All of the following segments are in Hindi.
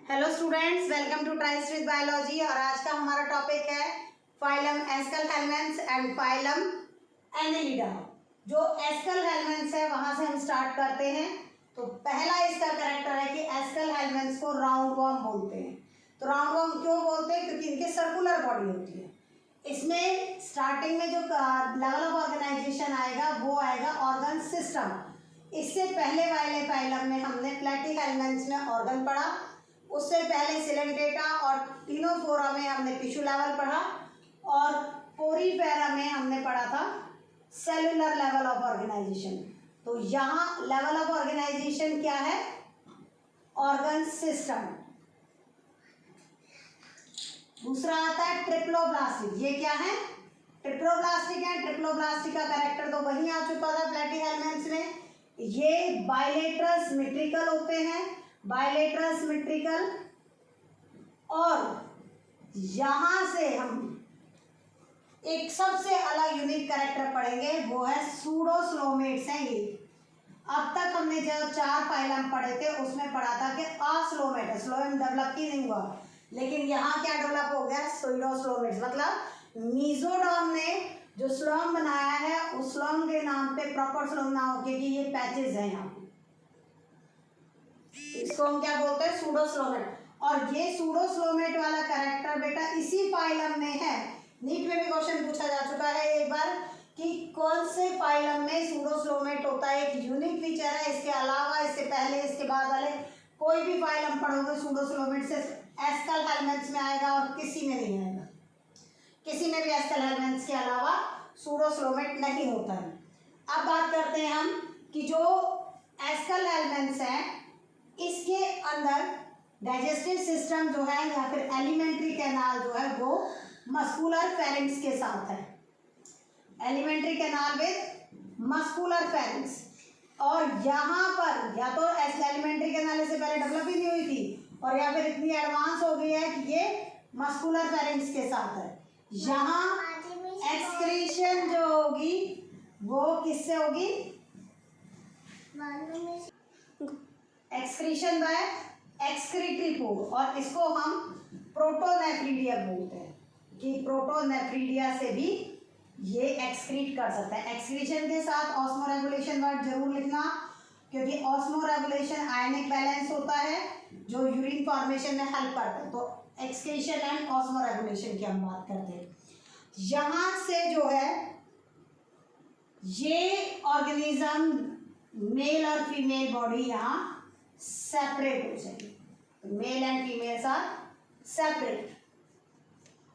Hello students, welcome to tries with biology. और आज का हमारा टॉपिक है फाइलम एस्कल एंड फाइलम एनेलिडा। जो एस्कल है वहां से हम स्टार्ट करते हैं। तो पहला इसका कैरेक्टर है कि एस्कल को राउंड वॉर्म बोलते हैं। तो राउंड वॉर्म क्यों बोलते हैं? क्योंकि इनके सर्कुलर बॉडी होती है। इसमें स्टार्टिंग में जो लेवल ऑफ ऑर्गेनाइजेशन आएगा वो आएगा ऑर्गन सिस्टम। इससे पहले वाले फाइलम में हमने प्लेटिहेल्मिन्थ्स में ऑर्गन पढ़ा, उससे पहले सिलेंट्रेटा और टिनोफोरा में हमने टिश्यू लेवल पढ़ा, और पोरीफेरा में हमने पढ़ा था सेलुलर लेवल ऑफ ऑर्गेनाइजेशन। तो यहाँ लेवल ऑफ ऑर्गेनाइजेशन क्या है? Organ system. दूसरा आता है ट्रिप्लोब्लास्टिक। ये क्या है? ट्रिप्लोब्लास्टिक है। ट्रिप्लोब्लास्टिक का कैरेक्टर तो वही आ चुका था प्लेटिहेल्मिन्थ्स में। ये बाइलेटरल सिमेट्रिकल होते हैं, बाइलेटरल सिमेट्रिकल। और यहां से हम एक सबसे अलग यूनिक कैरेक्टर पढ़ेंगे, वो है सूडोस्लोमेट्स हैं ये। अब तक हमने जो 4 फाइलम पढ़े थे उसमें पढ़ा था कि अस्लोमेट, स्लोएम डेवलप ही नहीं हुआ, लेकिन यहाँ क्या डेवलप हो गया? सूडोस्लोमेट्स। मतलब मीजोडर्म ने जो स्लोम बनाया है उस स्लोम के नाम पे प्रॉपर स्लोम ना हो, क्योंकि ये पैचेज हैं यहाँ पे, इसको हम क्या बोलते हैं? सूडोस्लोमेट। और ये सूडोस्लोमेट वाला कैरेक्टर बेटा इसी फाइलम में है। नीट में भी क्वेश्चन पूछा जा चुका है एक बार कि कौन से फाइलम में सूडोस्लोमेट होता है। एक यूनिक फीचर है। इसके अलावा, इससे पहले, इसके बाद वाले कोई भी फाइलम पढ़ोगे सूडोस्लोमेट सिर्फ एस्कल में आएगा और किसी में नहीं आएगा। किसी में भी एस्कल के अलावा सूडोस्लोमेट नहीं होता है। अब बात करते हैं हम कि जो एस्कल हैं इसके अंदर डाइजेस्टिव सिस्टम जो है या फिर एलिमेंट्री कैनाल जो है वो मस्कुलर फेरिंक्स के साथ है। Alimentary canal with muscular pharynx. और यहाँ पर या तो एलिमेंट्री कैनाल से पहले डेवलप ही नहीं हुई थी, और या फिर इतनी एडवांस हो गई है कि ये मस्कुलर फेरिंक्स के साथ है। यहाँ एक्सक्रीशन जो होगी वो किससे होगी? Excretion by excretory pore. और इसको हम प्रोटोनेफ्रीडिया बोलते हैं कि प्रोटोनेफ्रीडिया से भी ये एक्सक्रीट कर सकता है। एक्सक्रीशन के साथ ऑस्मोरेगुलेशन वर्ड जरूर लिखना, क्योंकि ऑस्मोरेगुलेशन आयनिक बैलेंस होता है जो यूरिन फॉर्मेशन में हेल्प करता है। तो एक्सक्रीशन एंड ऑस्मोरेगुलेशन की हम बात करते हैं। यहाँ से जो है ये ऑर्गेनिज्म मेल और फीमेल बॉडी यहाँ सेपरेट हो जाएगी। Male and females are separate.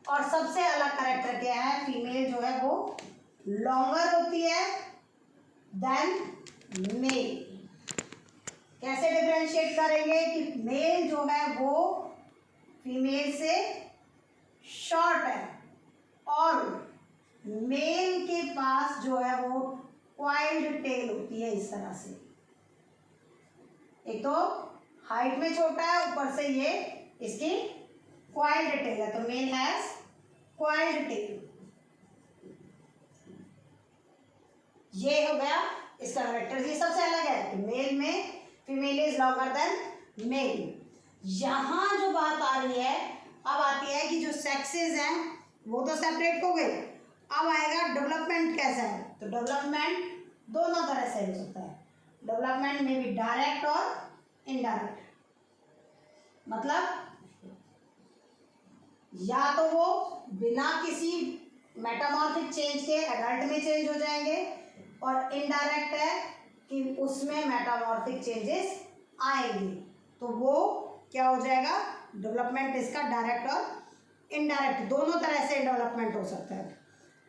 और सबसे अलग कैरेक्टर क्या है? फीमेल जो है वो लॉन्गर होती है देन मेल। कैसे डिफरेंशिएट करेंगे कि मेल जो है वो फीमेल से शॉर्ट है, और मेल के पास जो है वो क्वाइल्ड टेल होती है इस तरह से। एक तो हाइट में छोटा है, ऊपर से ये इसकी क्वाइल्ड टेल है। तो मेल हैज क्वाइल्ड टेल। ये हो गया इसका कैरेक्टर। ये सबसे अलग है कि मेल में female is longer than male. यहाँ जो बात आ रही है, अब आती है कि जो सेक्सेस हैं वो तो सेपरेट हो गए। अब आएगा डेवलपमेंट कैसा है। तो डेवलपमेंट दोनों तरह से हो सकता है। डेवलपमेंट में भी डायरेक्ट और इनडायरेक्ट। मतलब या तो वो बिना किसी मेटामॉर्फिक चेंज के एडल्ट में चेंज हो जाएंगे, और इनडायरेक्ट है कि उसमें मेटामॉर्फिक चेंजेस आएंगे। तो वो क्या हो जाएगा? डेवलपमेंट इसका डायरेक्ट और इनडायरेक्ट दोनों तरह से डेवलपमेंट हो सकता है।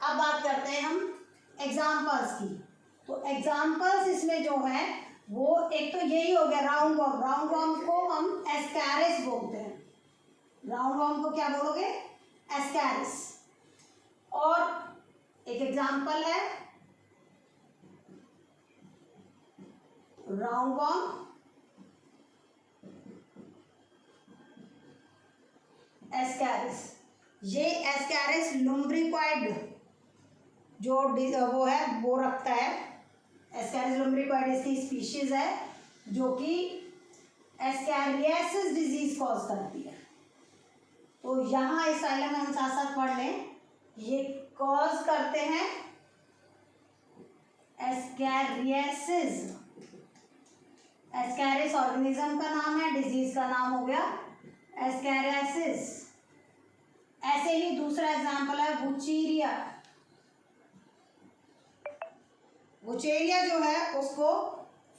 अब बात करते हैं हम एग्जाम्पल्स की। तो एग्जाम्पल्स इसमें जो है वो एक तो यही हो गया राउंड वॉर्म। राउंड वॉर्म को हम एस्कैरिस बोलते हैं। राउंड वॉर्म को क्या बोलोगे? एस्कैरिस। और एक एग्जाम्पल है राउंड वॉर्म, एस्कैरिस। ये एस्कैरिस लुम्ब्रिकॉइड जो वो है वो रखता है। एस्कैरिस लुम्ब्रिकॉइड इसकी स्पीशीज है जो कि एस्कैरियासिस डिजीज डिजीज कॉज करती है। तो यहाँ इस फाइलम में हम साथ साथ पढ़ लें, ये कॉज करते हैं एस्कैरियासिस। एस्कैरिस ऑर्गेनिज्म का नाम है, डिजीज का नाम हो गया एस्कैरियासिस। ऐसे ही दूसरा एग्जांपल है बुचीरिया। बुचेरिया जो है उसको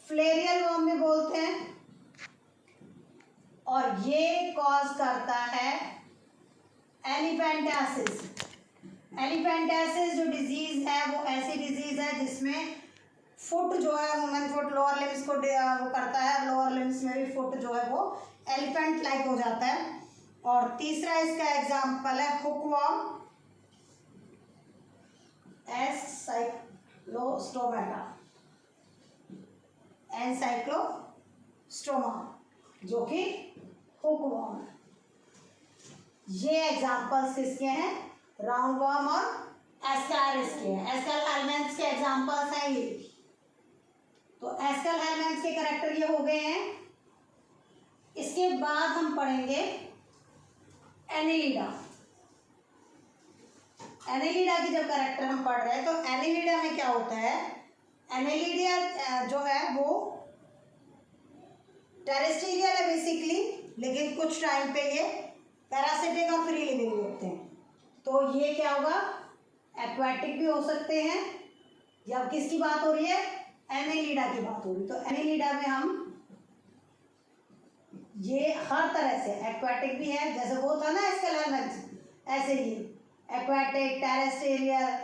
फ्लेरियल वर्म भी बोलते हैं, और ये कॉज करता है एलिफेंटासिस। एलिफेंटासिस जो डिजीज है वो ऐसी डिजीज है जिसमें फुट जो है, ह्यूमन फुट, लोअर लिम्स को वो करता है, लोअर लिम्स में भी फुट जो है वो एलिफेंट लाइक हो जाता है। और तीसरा इसका एग्जांपल है हुकवर्म, एनसाइक्लोस्टोमा, एनसाइक्लोस्टोमा जो कि हुकवर्म। ये एग्जांपल्स किसके हैं? राउंड वर्म और एस्कैरिस के हैं। एस्कल हेलमेंथ्स के एग्जांपल्स हैं ये। तो एस्कल हेलमेंथ्स के कैरेक्टर ये हो गए हैं। इसके बाद हम पढ़ेंगे एनेलिडा। एनेलिडा की जब कैरेक्टर हम पढ़ रहे हैं तो एनेलिडा में क्या होता है? एनेलिडा जो है वो टेरेस्ट्रियल है बेसिकली, लेकिन कुछ टाइम पे ये पैरासिटिक और फ्री लिविंग होते हैं। तो ये क्या होगा? एक्वाटिक भी हो सकते हैं। जब किसकी बात हो रही है? एनेलिडा की बात हो रही है। तो एनेलिडा में हम ये हर तरह से एक्वाटिक भी है, जैसे वो था ना एस्कल हेलमेंथ्स, ऐसे ही एक्वाटिक, टेरेस्ट्रियल,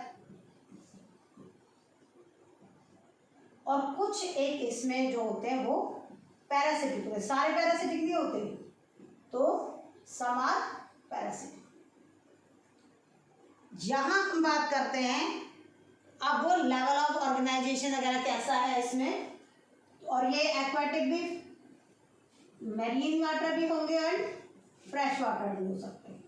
और कुछ एक इसमें जो होते हैं वो पैरासिटिक होते हैं। सारे पैरासिटिक नहीं होते, तो सम आर पैरासिटिक। यहां हम बात करते हैं अब वो लेवल ऑफ ऑर्गेनाइजेशन वगैरह कैसा है इसमें। और ये एक्वाटिक भी, मैरीन वाटर भी होंगे और फ्रेश वाटर भी हो सकते हैं।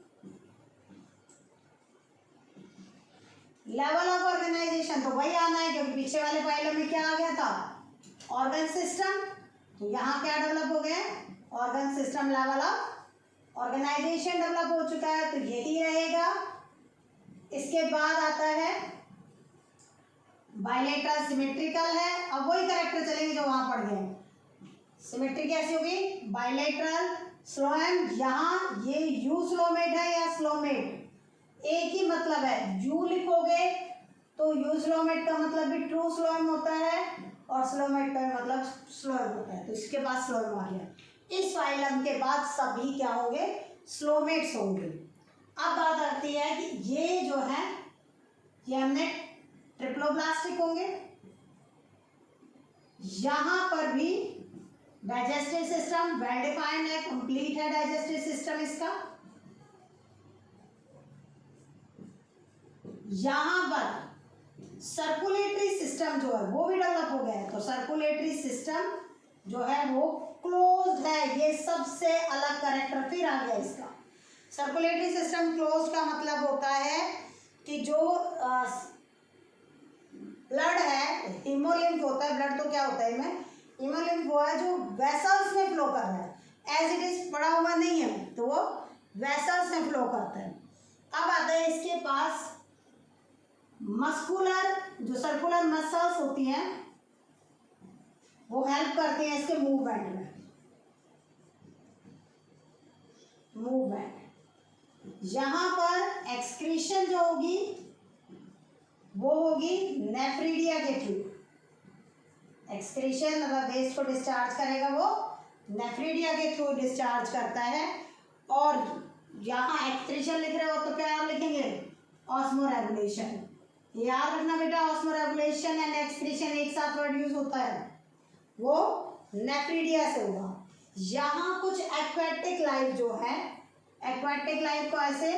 लेवल ऑफ ऑर्गेनाइजेशन तो वही आना है, क्योंकि पीछे वाले फाइलों में क्या आ गया था? Organ system. तो यहाँ क्या डेवलप हो गया? Organ system level of organisation develop हो चुका है, तो यही रहेगा। इसके बाद आता है बायलेटरल सिमेट्रिकल है। अब वही कैरेक्टर चलेंगे जो वहां पढ़ गए। सिमेट्री कैसी होगी? बायलेटरल, स्लोएम। यहाँ ये यू स्लोमेट है या स्लोमेट, एक ही मतलब है। यू लिखोगे तो यू स्लोमेट का मतलब भी ट्रू स्लोएम होता है, और स्लोमेट का मतलब स्लोएम होता है। तो इसके बाद स्लोएम आ गया। इस फाइलम के बाद सभी क्या होंगे? स्लोमेट्स होंगे। अब बात आती है कि ये जो है ये हमने ट्रिप्लोब्लास्टिक होंगे। यहां पर भी डाइजेस्टिव सिस्टम वेल डिफाइंड है, कंप्लीट है डाइजेस्टिव सिस्टम इसका। यहां पर सर्कुलेटरी सिस्टम जो है वो भी डेवलप हो गया है। तो सर्कुलेटरी सिस्टम जो है वो क्लोज्ड है। ये सबसे अलग कैरेक्टर फिर आ गया इसका। सर्कुलेटरी सिस्टम क्लोज्ड का मतलब होता है कि जो ब्लड है, हीमोलिम्फ होता है। ब्लड तो क्या होता है इनमें? हीमोलिम्फ वो है जो वेसल्स में फ्लो कर रहा है, एज इट इज पड़ा हुआ नहीं है, तो वो वेसल्स में फ्लो करता है। अब आता है इसके पास मस्कुलर, जो सर्कुलर मसल्स होती हैं वो हेल्प करती हैं इसके मूवमेंट में। यहां पर एक्सक्रीशन जो होगी वो होगी नेफ्रीडिया के थ्रू। एक्सक्रीशन मतलब वेस्ट को डिस्चार्ज करेगा वो नेफ्रीडिया के थ्रू डिस्चार्ज करता है। और यहाँ एक्सक्रीशन लिख रहे हो तो क्या आप लिखेंगे? ऑस्मोरेगुलेशन। याद रखना बेटा, ऑस्मोरेगुलेशन एंड एक्सक्रीशन एक साथ वर्ड यूज होता है, वो नेफ्रीडिया से होगा। यहाँ कुछ एक्वेटिक लाइफ जो है, एक्वेटिक लाइफ को ऐसे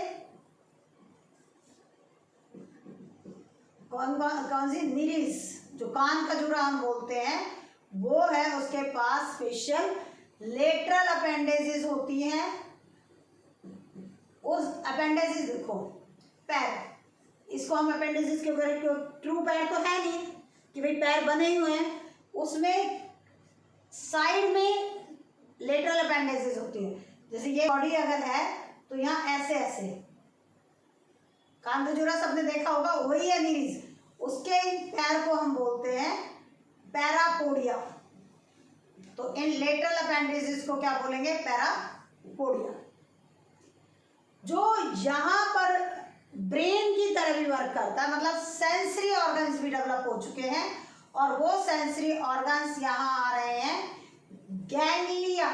कौन सी निरिस, जो कान का जुड़ा हम बोलते हैं, वो है उसके पास स्पेशल लेटरल अपेंडेजेस होती हैं। उस अपेंडेजेस देखो, पैर, इसको हम अपेंडेजेस क्यों करें? क्यों? ट्रू पैर तो है नहीं कि भाई पैर बने ही हुए हैं, उसमें साइड में लेटरल अपेंडेजेस होती हैं। जैसे ये बॉडी अगर है तो यहाँ ऐसे ऐसे कांधोजुरस सबने देखा होगा, वही है नीज, उसके पैर को हम बोलते हैं पैरापोडिया। तो इन लेटरल अपेंडिसेस को क्या बोलेंगे? पैरापोडिया। जो यहाँ पर ब्रेन की तरह भी वर्क करता है, मतलब सेंसरी ऑर्गन्स भी डेवलप हो चुके हैं, और वो सेंसरी ऑर्गन्स यहाँ आ रहे हैं गैंग्लिया,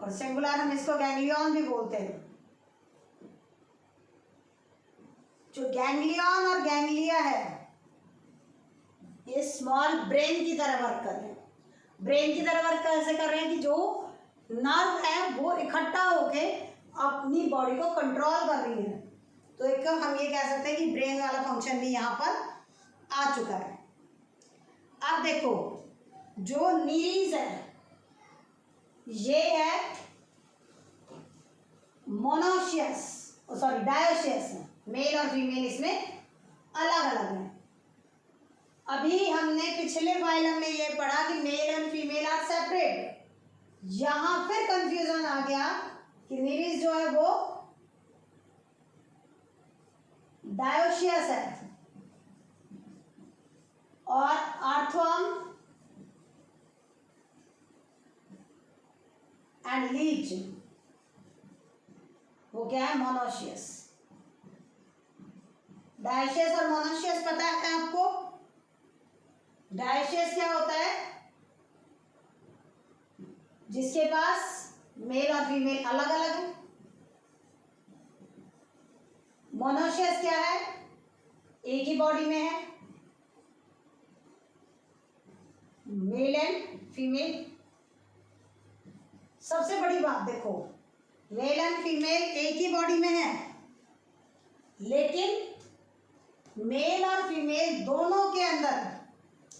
और सिंगुलर हम इसको गैंग्लियन भी बोलते हैं। जो गैंग्लियन और गैंग्लिया है ये स्मॉल ब्रेन की तरह वर्क कर रहे हैं। ब्रेन की तरह वर्क कैसे कर रहे हैं कि जो नर्व है वो इकट्ठा होके अपनी बॉडी को कंट्रोल कर रही है। तो एक हम ये कह सकते हैं कि ब्रेन वाला फंक्शन भी यहाँ पर आ चुका है। अब देखो जो नीज है ये है मोनोशियस, सॉरी डायोशियस है, मेल और फीमेल इसमें अलग अलग है। अभी हमने पिछले फाइलम में ये पढ़ा कि male and female are separate, यहां फिर कंफ्यूजन आ गया कि नीरिस जो है वो डायोशियस है और आर्थवर्म एंड लीच वो क्या है? मोनोशियस। डायोशियस और मोनोशियस पता है आपको? डायोशियस क्या होता है? जिसके पास मेल और फीमेल अलग अलग है। मोनोशियस क्या है? एक ही बॉडी में है, मेल एंड फीमेल। सबसे बड़ी बात देखो, मेल एंड फीमेल एक ही बॉडी में है, लेकिन मेल और फीमेल दोनों के अंदर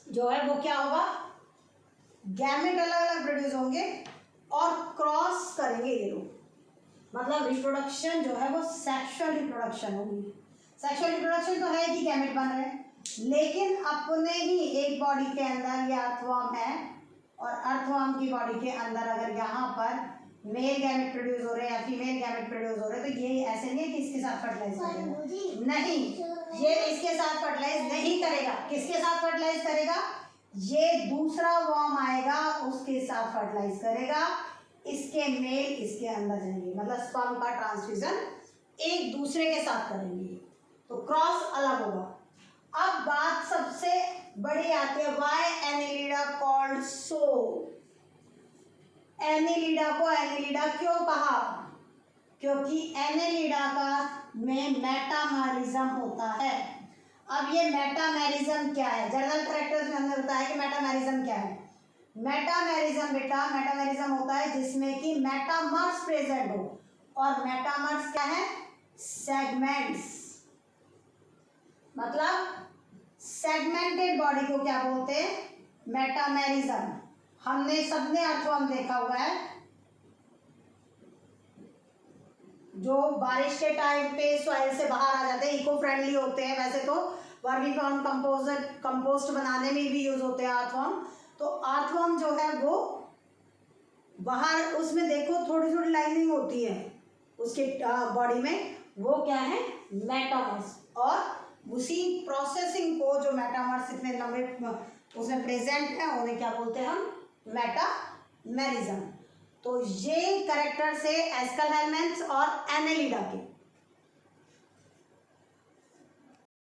जो है वो क्या होगा? गैमेट अलग अलग प्रोड्यूस होंगे और क्रॉस करेंगे ये लोग, मतलब रिप्रोडक्शन जो है वो सेक्सुअल रिप्रोडक्शन होगी। सेक्सुअल रिप्रोडक्शन तो है कि गैमेट बन रहे हैं, लेकिन अपने ही एक बॉडी के अंदर ये अर्थवर्म है, और अर्थवर्म की बॉडी के अंदर अगर यहाँ पर मेल गैमेट प्रोड्यूस हो रहे हैं या फीमेल गैमेट प्रोड्यूस हो रहे हैं, तो ये ऐसे नहीं है कि इसके साथ फर्टिलाइज करेगा, नहीं, ये इसके साथ फर्टिलाइज नहीं करेगा। किसके साथ फर्टिलाइज करेगा? ये दूसरा वर्म आएगा उसके साथ फर्टिलाइज करेगा, इसके मेल इसके अंदर जाएंगे, मतलब स्पर्म का ट्रांसफ्यूजन एक दूसरे के साथ करेंगे, तो क्रॉस अलग होगा। अब बात सबसे बड़ी आती है, why Annelida called so? Annelida को एनिलिडा क्यों कहा? क्योंकि एनिलिडा का में मेटामेरिज्म होता है। अब ये मेटामेरिज्म क्या है? जनरल कैरेक्टर्स में हमने बताया कि मेटामेरिज्म क्या है। मेटामेरिज्म बेटा, मेटामेरिज्म होता है जिसमें कि मेटामर्स प्रेजेंट हो, और मेटामर्स क्या है? सेगमेंट्स, मतलब सेगमेंटेड बॉडी को क्या बोलते हैं? मेटामेरिज्म। हमने सबने अर्थवर्म देखा हुआ है, जो बारिश के टाइम पे सॉइल से बाहर आ जाते हैं, इको फ्रेंडली होते हैं। वैसे तो वर्मी कंपोस्ट बनाने में भी यूज होते हैं अर्थवर्म। तो अर्थवर्म जो है वो बाहर, उसमें देखो थोड़ी थोड़ी लाइनिंग होती है उसके बॉडी में, वो क्या है? मेटामर्स। और उसी प्रोसेसिंग को जो मेटामर्स इतने लंबे उसमें प्रेजेंट है उन्हें क्या बोलते हैं हम? मेटामेरिज्म। तो ये कैरेक्टर्स है एस्केलहेलमेंथ्स और एनेलिडा के।